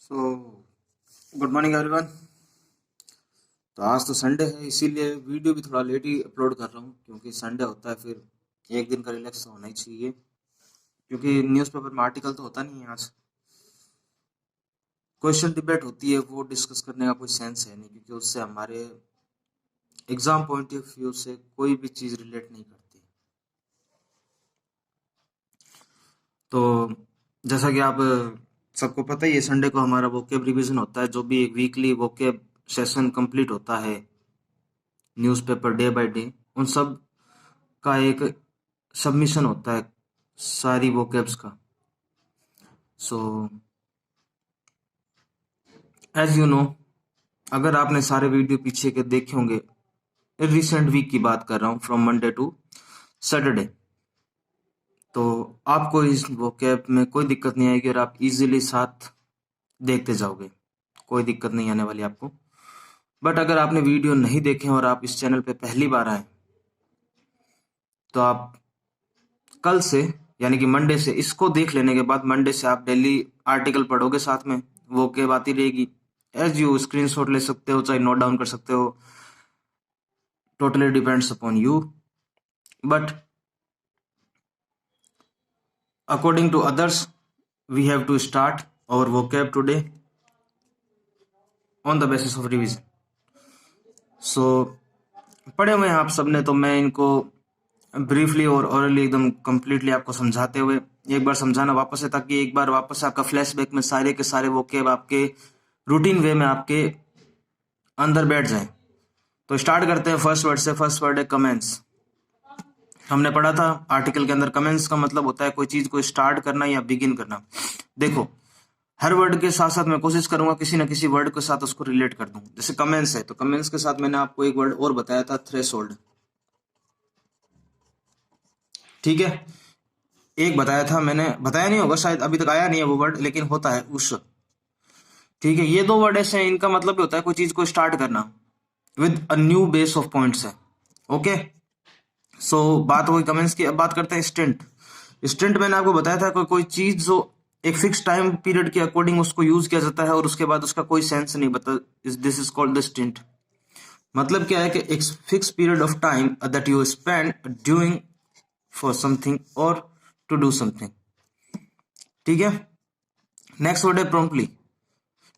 So good morning everyone. तो आज तो संडे है, इसीलिए वीडियो भी थोड़ा लेट ही अपलोड कर रहा हूँ, क्योंकि संडे होता है, फिर एक दिन का रिलैक्स होना ही चाहिए। क्योंकि न्यूज़पेपर में आर्टिकल तो होता नहीं है आज, क्वेश्चन डिबेट होती है, वो डिस्कस करने का कोई सेंस है नहीं, क्योंकि उससे हमारे एग्जाम पॉइंट ऑफ व्यू से कोई भी चीज़ रिलेट नहीं करती। तो जैसा कि आप सबको पता ही है, संडे को हमारा वोकेब रिवीजन होता है, जो भी एक वीकली वोकेब सेशन कंप्लीट होता है न्यूज़पेपर डे बाय डे, उन सब का एक सबमिशन होता है सारी वोकेब्स का। सो एज यू नो, अगर आपने सारे वीडियो पीछे के देखे होंगे, रिसेंट वीक की बात कर रहा हूँ, फ्रॉम मंडे टू सैटरडे, तो आपको इस वोकेब में कोई दिक्कत नहीं आएगी और आप इजीली साथ देखते जाओगे, कोई दिक्कत नहीं आने वाली आपको। बट अगर आपने वीडियो नहीं देखे और आप इस चैनल पे पहली बार आए, तो आप कल से यानी कि मंडे से इसको देख लेने के बाद मंडे से आप डेली आर्टिकल पढ़ोगे, साथ में वो के बात ही रहेगी। एज यू स्क्रीनशॉट ले सकते हो, चाहे नोट डाउन कर सकते हो, totally depends upon you. But according to others, we have to start our vocab today on the basis of revision. So पढ़े हुए हैं आप सबने, तो मैं इनको ब्रीफली और ओरली एकदम कंप्लीटली आपको समझाते हुए एक बार समझाना वापस है, ताकि एक बार वापस आपका फ्लैशबैक में सारे के सारे वोकैब आपके रूटीन वे में आपके अंदर बैठ जाए। तो स्टार्ट करते हैं फर्स्ट वर्ड से। फर्स्ट वर्ड है कमेंट्स। हमने पढ़ा था आर्टिकल के अंदर, कमेंट्स का मतलब होता है कोई चीज को स्टार्ट करना या बिगिन करना। देखो, हर वर्ड के साथ साथ मैं कोशिश करूंगा किसी ना किसी वर्ड के साथ उसको रिलेट कर दूं। जैसे कमेंट्स है, तो कमेंट्स के साथ मैंने आपको एक वर्ड और बताया था, थ्रेशोल्ड। ठीक है, एक बताया था मैंने, बताया नहीं होगा शायद, अभी तक आया नहीं है वो वर्ड, लेकिन होता है उस। ठीक है, ये दो वर्ड ऐसे हैं, इनका मतलब होता है कोई चीज को स्टार्ट करना with a new base of points है। ओके, सो बात हुई कमेंट्स की। अब बात करते हैं स्टिंट। स्टिंट मैंने आपको बताया था कोई चीज जो एक फिक्स टाइम पीरियड के अकॉर्डिंग उसको यूज किया जाता है और उसके बाद उसका कोई सेंस नहीं बता, this is called the stint. मतलब क्या है कि एक fix period of time that you spend doing for something और टू डू समथिंग। ठीक है, नेक्स्ट वर्ड है प्रॉम्प्टली।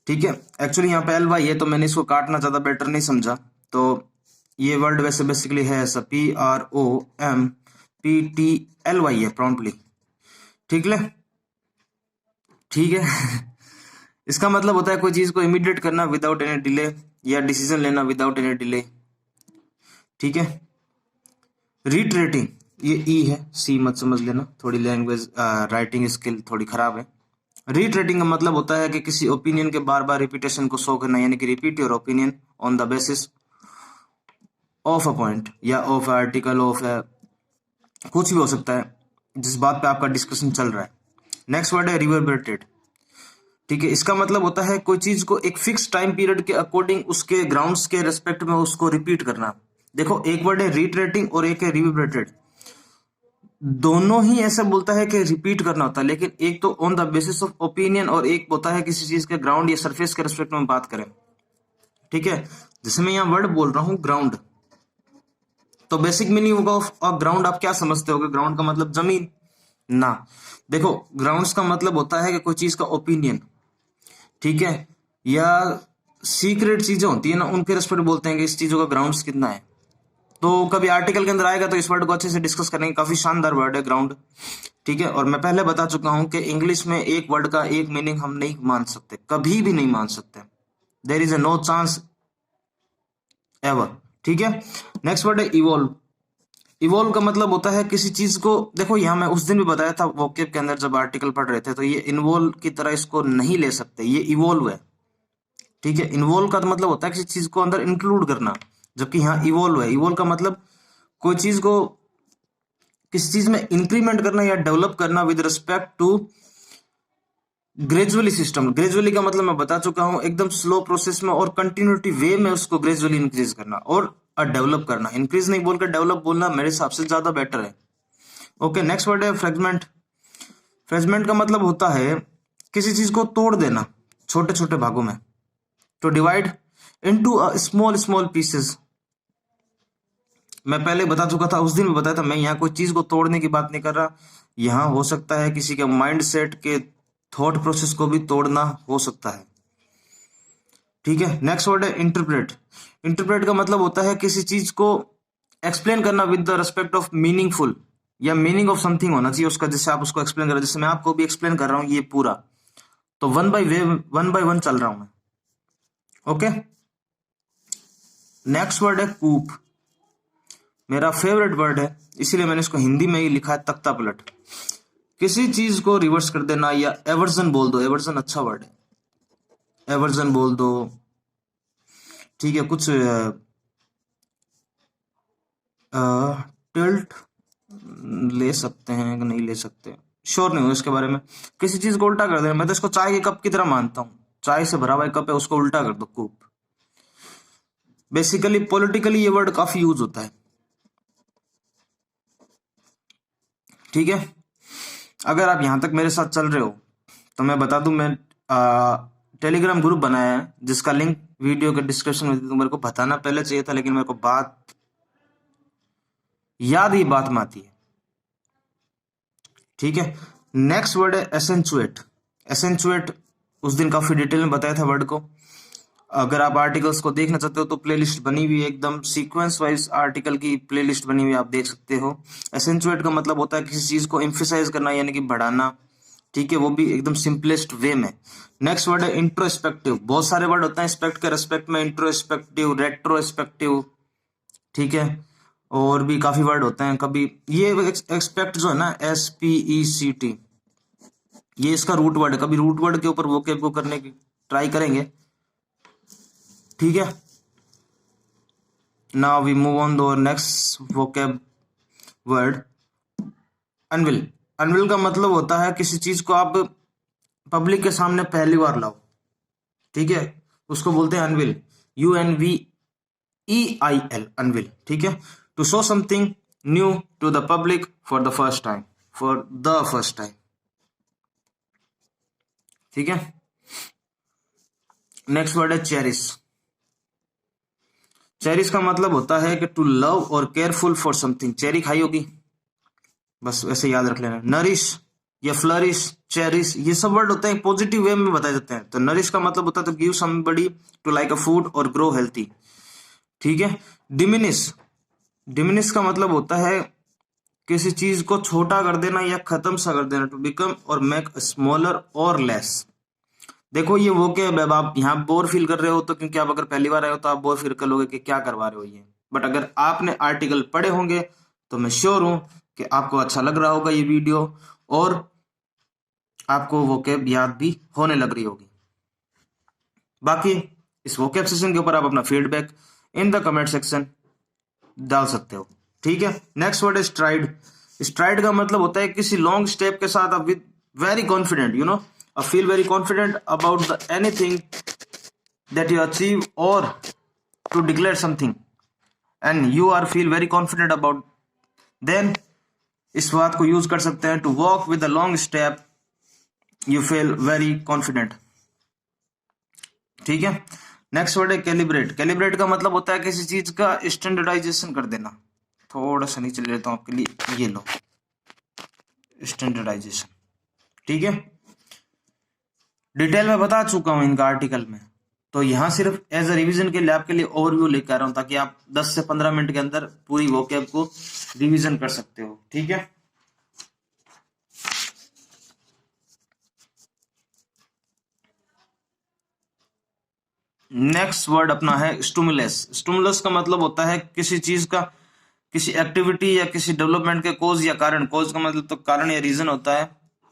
ठीक है, एक्चुअली यहाँ पे एल वाई है, तो मैंने इसको काटना ज्यादा बेटर नहीं समझा। तो ये वर्ड वैसे बेसिकली है ऐसा, PROMPTLY है, प्रॉम्प्टली। ठीक है, ठीक है। इसका मतलब होता है कोई चीज को इमीडिएट करना विदाउट एनी डिले, या डिसीजन लेना विदाउट एनी डिले। ठीक है, रिट्रेटिंग, ये ई है, सी मत समझ लेना, थोड़ी लैंग्वेज राइटिंग स्किल थोड़ी खराब है। रिट्रेटिंग का मतलब होता है कि किसी ओपिनियन के बार बार रिपीटेशन को शो करना, यानी कि repeat your opinion on the basis of a point या ऑफ आर्टिकल, ऑफ कुछ भी हो सकता है जिस बात पे आपका डिस्कशन चल रहा है। नेक्स्ट वर्ड है रिवर्बरेटेड। ठीक है, इसका मतलब होता है कोई चीज को एक फिक्स टाइम पीरियड के अकॉर्डिंग उसके ग्राउंड्स के रेस्पेक्ट में उसको रिपीट करना। देखो, एक वर्ड है रिट्रेटिंग और एक है रिवर्बरेटेड। दोनों ही ऐसा बोलता है कि रिपीट करना होता है, लेकिन एक तो on the basis of opinion और एक होता है किसी चीज के ग्राउंड या सरफेस के रेस्पेक्ट में बात करें। ठीक है, जैसे मैं यहाँ वर्ड बोल रहा हूं ग्राउंड, तो बेसिक मीनिंग ऑफ ग्राउंड आप क्या समझते हो? ग्राउंड का मतलब जमीन ना। देखो, ग्राउंड्स का मतलब होता है कि कोई चीज का ओपिनियन, ठीक है, या सीक्रेट चीजें होती है ना, उनके रेस्पेक्ट बोलते हैं कि इस चीजों का ग्राउंड्स कितना है। तो कभी आर्टिकल के अंदर आएगा तो इस वर्ड को अच्छे से डिस्कस करेंगे, काफी शानदार वर्ड है ग्राउंड। ठीक है, और मैं पहले बता चुका हूं कि इंग्लिश में एक वर्ड का एक मीनिंग हम नहीं मान सकते, कभी भी नहीं मान सकते। There is a no chance ever. ठीक है, नेक्स्ट वर्ड है इवॉल्व। इवॉल्व का मतलब होता है किसी चीज को, देखो यहाँ मैं उस दिन भी बताया था वोकेब के अंदर जब आर्टिकल पढ़ रहे थे, तो ये इन्वॉल्व की तरह इसको नहीं ले सकते, ये इवॉल्व है। ठीक है, इन्वॉल्व का मतलब होता है किसी चीज को अंदर इंक्लूड करना, जबकि यहाँ इवॉल्व है। इवॉल्व का मतलब कोई चीज को किसी चीज में इंक्रीमेंट करना या डेवलप करना with respect to gradually system. Gradually का मतलब मैं बता चुका हूं, एकदम स्लो प्रोसेस में और कंटिन्यूटी वे में उसको ग्रेजुअली इंक्रीज करना और डेवलप करना। इंक्रीज नहीं बोलकर डेवलप बोलना मेरे हिसाब से ज्यादा बेटर है। ओके, नेक्स्ट वर्ड है फ्रेगमेंट। फ्रेगमेंट का मतलब होता है किसी चीज को तोड़ देना, छोटे छोटे भागों में। तो divide into small small pieces. मैं पहले बता चुका था, उस दिन भी बताया था, मैं यहाँ कोई चीज को तोड़ने की बात नहीं कर रहा। यहाँ हो सकता है किसी के माइंड सेट के थॉट प्रोसेस को भी तोड़ना हो सकता है। ठीक है, नेक्स्ट वर्ड है इंटरप्रेट। इंटरप्रेट का मतलब होता है किसी चीज को एक्सप्लेन करना with the respect of meaningful, या मीनिंग ऑफ समथिंग होना चाहिए उसका, जैसे आप उसको एक्सप्लेन कर रहे हो, जैसे मैं आपको भी एक्सप्लेन कर रहा हूँ ये पूरा, तो वन बाय वन चल रहा हूं मैं। ओके, नेक्स्ट वर्ड है कूप। मेरा फेवरेट वर्ड है, इसीलिए मैंने इसको हिंदी में ही लिखा है, तख्ता पलट। किसी चीज को रिवर्स कर देना, या एवर्जन बोल दो, एवर्जन अच्छा वर्ड है, एवर्जन बोल दो। ठीक है, कुछ टिल्ट ले सकते हैं कि नहीं ले सकते, श्योर नहीं हूं इसके बारे में। किसी चीज को उल्टा कर देना, मैं तो इसको चाय के कप की तरह मानता हूं, चाय से भरा हुआ कप है, उसको उल्टा कर दो, कूप। बेसिकली पॉलिटिकली ये वर्ड काफी यूज होता है। ठीक है, अगर आप यहां तक मेरे साथ चल रहे हो तो मैं बता दूं, मैं टेलीग्राम ग्रुप बनाया है, जिसका लिंक वीडियो के डिस्क्रिप्शन में, तो मेरे को बताना पहले चाहिए था, लेकिन मेरे को बात याद ही बात में आती है। ठीक है, नेक्स्ट वर्ड है एसेंचुएट। एसेंचुएट उस दिन काफी डिटेल में बताया था वर्ड को। अगर आप आर्टिकल्स को देखना चाहते हो तो प्लेलिस्ट बनी हुई है, एकदम सीक्वेंस वाइज आर्टिकल की प्लेलिस्ट बनी हुई है, आप देख सकते हो। एसेंचुएट का मतलब होता है किसी चीज को एम्फेसाइज करना, यानी कि बढ़ाना। ठीक है, वो भी एकदम सिंपलेस्ट वे में। नेक्स्ट वर्ड है इंट्रोस्पेक्टिव। बहुत सारे वर्ड होते हैं स्पेक्ट के रेस्पेक्ट में, इंट्रोस्पेक्टिव, रेट्रोस्पेक्टिव। ठीक है, और भी काफी वर्ड होते हैं। कभी ये एक्सपेक्ट जो है ना, SPECT, ये इसका रूट वर्ड है। कभी रूट वर्ड के ऊपर वोकैब को करने की ट्राई करेंगे। ठीक है, now we move on the next vocab word, unveil. Unveil का मतलब होता है किसी चीज को आप पब्लिक के सामने पहली बार लाओ। ठीक है, उसको बोलते हैं अनविल, UNVEIL, अनविल। ठीक है, to show something new to the public for the first time, for the first time. ठीक है, नेक्स्ट वर्ड है चेरिश। चेरिश का मतलब होता है कि टू लव और केयरफुल फॉर समथिंग। चेरी खाई होगी, बस वैसे याद रख लेना। नरिश या फ्लरिश, चेरिश, ये सब वर्ड होते हैं पॉजिटिव वे में बताए जाते हैं। तो नरिश का मतलब होता है तो give somebody to like a food और ग्रो हेल्थी। ठीक है, डिमिनिश। डिमिनिश का मतलब होता है किसी चीज को छोटा कर देना या खत्म सा कर देना, टू बिकम और मेक स्मॉलर और लेस। देखो ये वो क्या, अब आप यहाँ बोर फील कर रहे हो तो, क्योंकि आप अगर पहली बार आए हो तो आप बोर फील कर लोगे कि क्या करवा रहे हो ये, बट अगर आपने आर्टिकल पढ़े होंगे तो मैं श्योर हूं कि आपको अच्छा लग रहा होगा ये वीडियो, और आपको वोकैब याद भी होने लग रही होगी। बाकी इस वोकैब सेशन के ऊपर आप अपना feedback in the comment section डाल सकते हो। ठीक है, नेक्स्ट वर्ड है स्ट्राइड। स्ट्राइड का मतलब होता है किसी लॉन्ग स्टेप के साथ आप with very confident, you know, I feel very confident about anything that you achieve, or to declare something and you are feel very confident about, then इस बात को यूज कर सकते हैं, to walk with a long step you feel very confident। ठीक है, next word है calibrate. Calibrate का मतलब होता है किसी चीज का स्टैंडर्डाइजेशन कर देना। थोड़ा सा नीचे ले लेता हूं आपके लिए, ये लो, स्टैंडर्डाइजेशन। ठीक है, डिटेल में बता चुका हूं इनका आर्टिकल में, तो यहां सिर्फ एज अ रिवीजन के लिए आपके लिए ओवरव्यू लेकर आ रहा हूं, ताकि आप 10 से 15 मिनट के अंदर पूरी वोकैब को रिवीजन कर सकते हो। ठीक है, नेक्स्ट वर्ड अपना है स्टिमुलस। स्टिमुलस का मतलब होता है किसी चीज का, किसी एक्टिविटी या किसी डेवलपमेंट के कोज या कारण। कोज का मतलब तो कारण या रीजन होता है,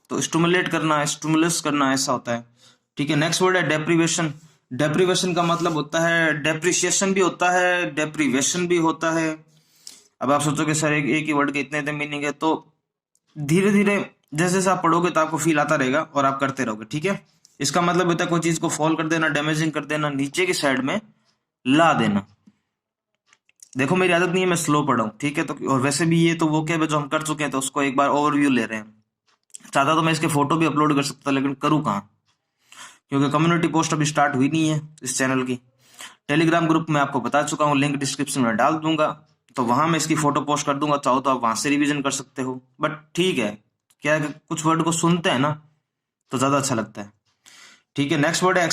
तो स्टिमुलेट करना, स्टिमुलस करना, ऐसा होता है। ठीक है, नेक्स्ट वर्ड है डेप्रीवेशन। डेप्रीवेशन का मतलब होता है डेप्रिसिएशन भी होता है, डेप्रीवेशन भी होता है। अब आप सोचोगे सर एक ही वर्ड के इतने इतने मीनिंग है, तो धीरे धीरे जैसे जैसे आप पढ़ोगे तो आपको फील आता रहेगा और आप करते रहोगे। ठीक है, इसका मतलब होता है कोई चीज को फॉल कर देना, डैमेजिंग कर देना, नीचे की साइड में ला देना। देखो मेरी आदत नहीं है मैं स्लो पढ़ा हूँ, ठीक है, तो और वैसे भी ये तो वो क्या जो हम कर चुके हैं, तो उसको एक बार ओवरव्यू ले रहे हैं। चाहता तो मैं इसके फोटो भी अपलोड कर सकता, लेकिन करूँ कहाँ, क्योंकि कम्युनिटी पोस्ट अभी स्टार्ट हुई नहीं है इस चैनल की। टेलीग्राम ग्रुप में आपको बता चुका हूँ, लिंक डिस्क्रिप्शन में डाल दूंगा, तो वहां मैं इसकी फोटो पोस्ट कर दूंगा, चाहो तो आप वहां से रिवीजन कर सकते हो। बट ठीक है, क्या है कि कुछ वर्ड को सुनते हैं ना तो ज्यादा अच्छा लगता है। ठीक है, नेक्स्ट वर्ड है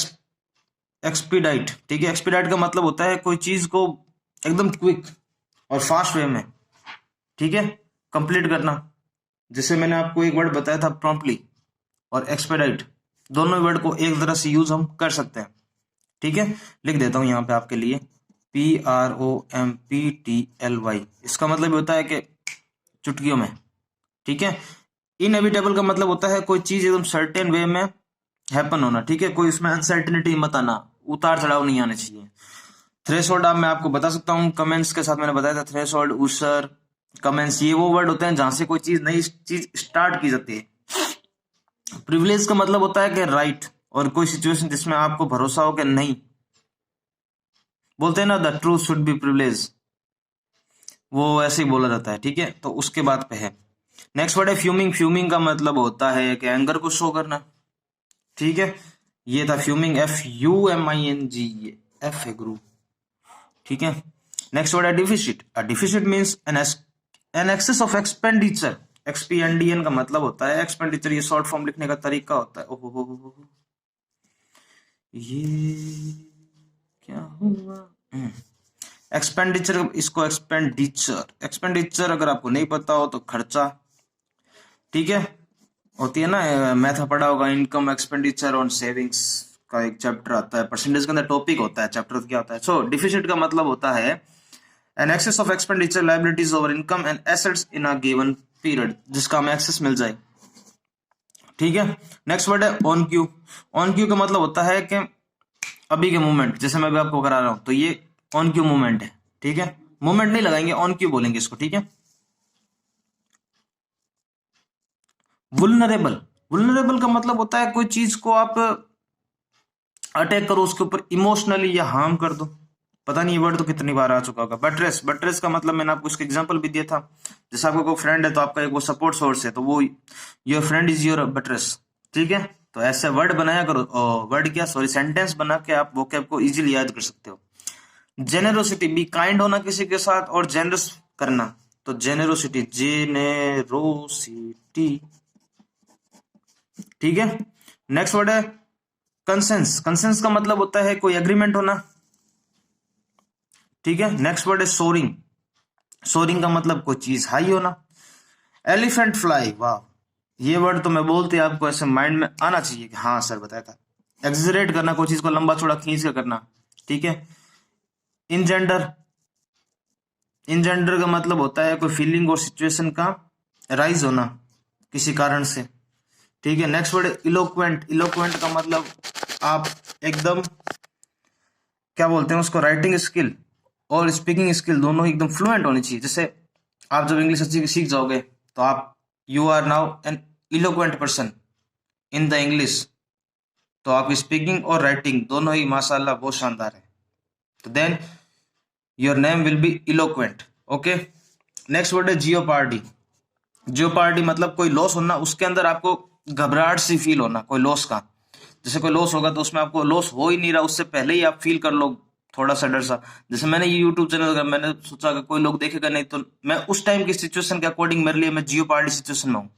एक्सपीडाइट। ठीक है, एक्सपीडाइट का मतलब होता है कोई चीज को एकदम क्विक और फास्ट वे में, ठीक है, कंप्लीट करना। जैसे मैंने आपको एक वर्ड बताया था प्रॉम्प्टली और एक्सपेडाइट, दोनों वर्ड को एक तरह से यूज हम कर सकते हैं। ठीक है, लिख देता हूं यहां पे आपके लिए, PROMPTLY। इसका मतलब होता है कि चुटकियों में। ठीक है, इनएविटेबल का मतलब होता है कोई चीज एकदम सर्टेन वे में हैपन होना। ठीक है, कोई उसमें अनसर्टेनिटी मत आना, उतार चढ़ाव नहीं आने चाहिए। थ्रेशोल्ड आप मैं आपको बता सकता हूँ, कमेंट्स के साथ मैंने बताया था, थ्रेशोल्ड, ऊसर, कमेंट्स, ये वो वर्ड होते हैं जहां से कोई चीज नई चीज स्टार्ट की जाती है। प्रिविलेज का मतलब होता है कि राइट, और कोई सिचुएशन जिसमें आपको भरोसा हो कि नहीं, बोलते हैं ना the truth should be privilege, वो ऐसे ही बोला जाता है। ठीक है, तो उसके बाद पे है नेक्स्ट वर्ड है फ्यूमिंग। फ्यूमिंग का मतलब होता है कि एंगर को शो करना। ठीक है, ये था फ्यूमिंग, FUMING, ये एफ है गुरु। ठीक है, नेक्स्ट वर्ड है deficit. Deficit means an excess of expenditure. XPNDN का मतलब होता है एक्सपेंडिचर, ये शॉर्ट फॉर्म लिखने का तरीका होता है। ओहो, ये क्या हुआ? एक्सपेंडिचर, इसको एक्सपेंडिचर अगर आपको नहीं पता हो तो खर्चा। ठीक है, होती है ना, मैथ पढ़ा होगा, इनकम, एक्सपेंडिचर और सेविंग्स का एक चैप्टर आता है, परसेंटेज के अंदर टॉपिक होता है, चैप्टर क्या होता है। सो डिफिसिट का मतलब होता है an excess of expenditure, liabilities over income and assets in a given period, जिसका हमें एक्सेस मिल जाए। ठीक है, नेक्स्ट वर्ड है ऑन क्यू। ऑन क्यू का मतलब होता है कि अभी के मूवमेंट, जैसे मैं अभी आपको करा रहा हूं तो ये ऑन क्यू मूवमेंट है। ठीक है, मूवमेंट नहीं लगाएंगे, ऑन क्यू बोलेंगे इसको। ठीक है, वुल्नरेबल। वुल्नरेबल का मतलब होता है कोई चीज को आप अटैक करो, उसके ऊपर इमोशनली या हार्म कर दो। पता नहीं ये वर्ड तो कितनी बार आ चुका होगा। बटरेस, बटरेस का मतलब मैंने आपको इसका एग्जांपल भी दिया था। जैसे आपका कोई फ्रेंड है तो आपका एक वो सपोर्ट सोर्स है, तो वो your friend is your buttress. ठीक है, तो ऐसे वर्ड बनाया करो, वर्ड क्या सॉरी सेंटेंस बना के आप वोकैब को इजीली याद कर सकते हो। जेनेरोसिटी, बी काइंड होना किसी के साथ और जेनरस करना, तो जेनेरोसिटी, जेनेरोसिटी। ठीक है, नेक्स्ट वर्ड है कंसेंस। कंसेंस का मतलब होता है कोई एग्रीमेंट होना। ठीक है, नेक्स्ट वर्ड है सोरिंग। सोरिंग का मतलब कोई चीज हाई होना। एलिफेंट फ्लाई, वाह, ये वर्ड तो मैं बोलते आपको ऐसे माइंड में आना चाहिए कि हाँ सर बताया था। एक्सजरेट करना, कोई चीज को लंबा चौड़ा खींच के करना। ठीक है, इनजेंडर। इनजेंडर का मतलब होता है कोई फीलिंग और सिचुएशन का राइज होना किसी कारण से। ठीक है, नेक्स्ट वर्ड इलोक्वेंट। इलोक्वेंट का मतलब आप एकदम क्या बोलते हैं उसको, राइटिंग स्किल और स्पीकिंग स्किल दोनों ही एकदम फ्लुएंट होनी चाहिए। जैसे आप जब इंग्लिश अच्छी सीख जाओगे तो आप you are now an eloquent person in the English, तो आप स्पीकिंग और राइटिंग दोनों ही माशाल्लाह बहुत शानदार है, तो then your name will be eloquent. Okay, next word है जियोपार्डी। जियोपार्डी मतलब कोई लॉस होना, उसके अंदर आपको घबराहट सी फील होना कोई लॉस का। जैसे कोई लॉस होगा तो उसमें आपको लॉस हो ही नहीं रहा, उससे पहले ही आप फील कर लो थोड़ा सा डर सा। जैसे मैंने ये यूट्यूब चैनल, मैंने सोचा कि कोई लोग देखेगा नहीं, तो मैं उस टाइम की सिचुएशन के अकॉर्डिंग मेरे लिए मैं जियोपार्डी सिचुएशन में हूं।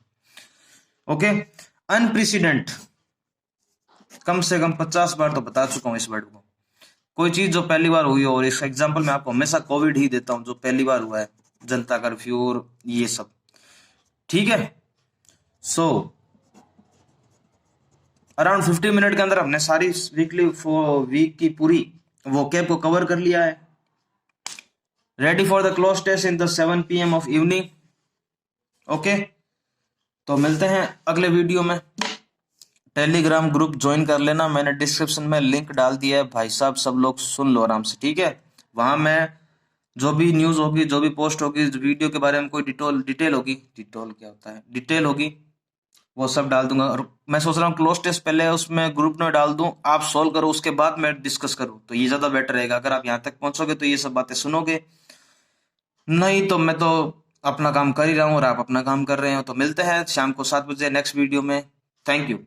ओके, अनप्रेसिडेंट, कम से कम 50 बार तो बता चुका हूं इस वर्ड को। कोई चीज जो पहली बार हुई हो, और इसका एग्जाम्पल मैं आपको हमेशा कोविड ही देता हूं, जो पहली बार हुआ है, जनता कर्फ्यू और ये सब। ठीक है, सो अराउंड 50 मिनट के अंदर हमने सारी वीक की पूरी वोकैब को कवर कर लिया है। Ready for the close test in the 7 PM of evening. Okay, तो मिलते हैं अगले वीडियो में। टेलीग्राम ग्रुप ज्वाइन कर लेना, मैंने डिस्क्रिप्शन में लिंक डाल दिया है भाई साहब, सब लोग सुन लो आराम से। ठीक है, वहां मैं जो भी न्यूज होगी, जो भी पोस्ट होगी, वीडियो के बारे में कोई डिटेल होगी, डिटेल क्या होता है, डिटेल होगी, वो सब डाल दूंगा। और मैं सोच रहा हूँ क्लोज टेस्ट पहले उसमें ग्रुप में डाल दूं, आप सोल्व करो, उसके बाद मैं डिस्कस करूं, तो ये ज्यादा बेटर रहेगा। अगर आप यहाँ तक पहुंचोगे तो ये सब बातें सुनोगे, नहीं तो मैं तो अपना काम कर ही रहा हूँ और आप अपना काम कर रहे हो। तो मिलते हैं शाम को 7 बजे नेक्स्ट वीडियो में। Thank you.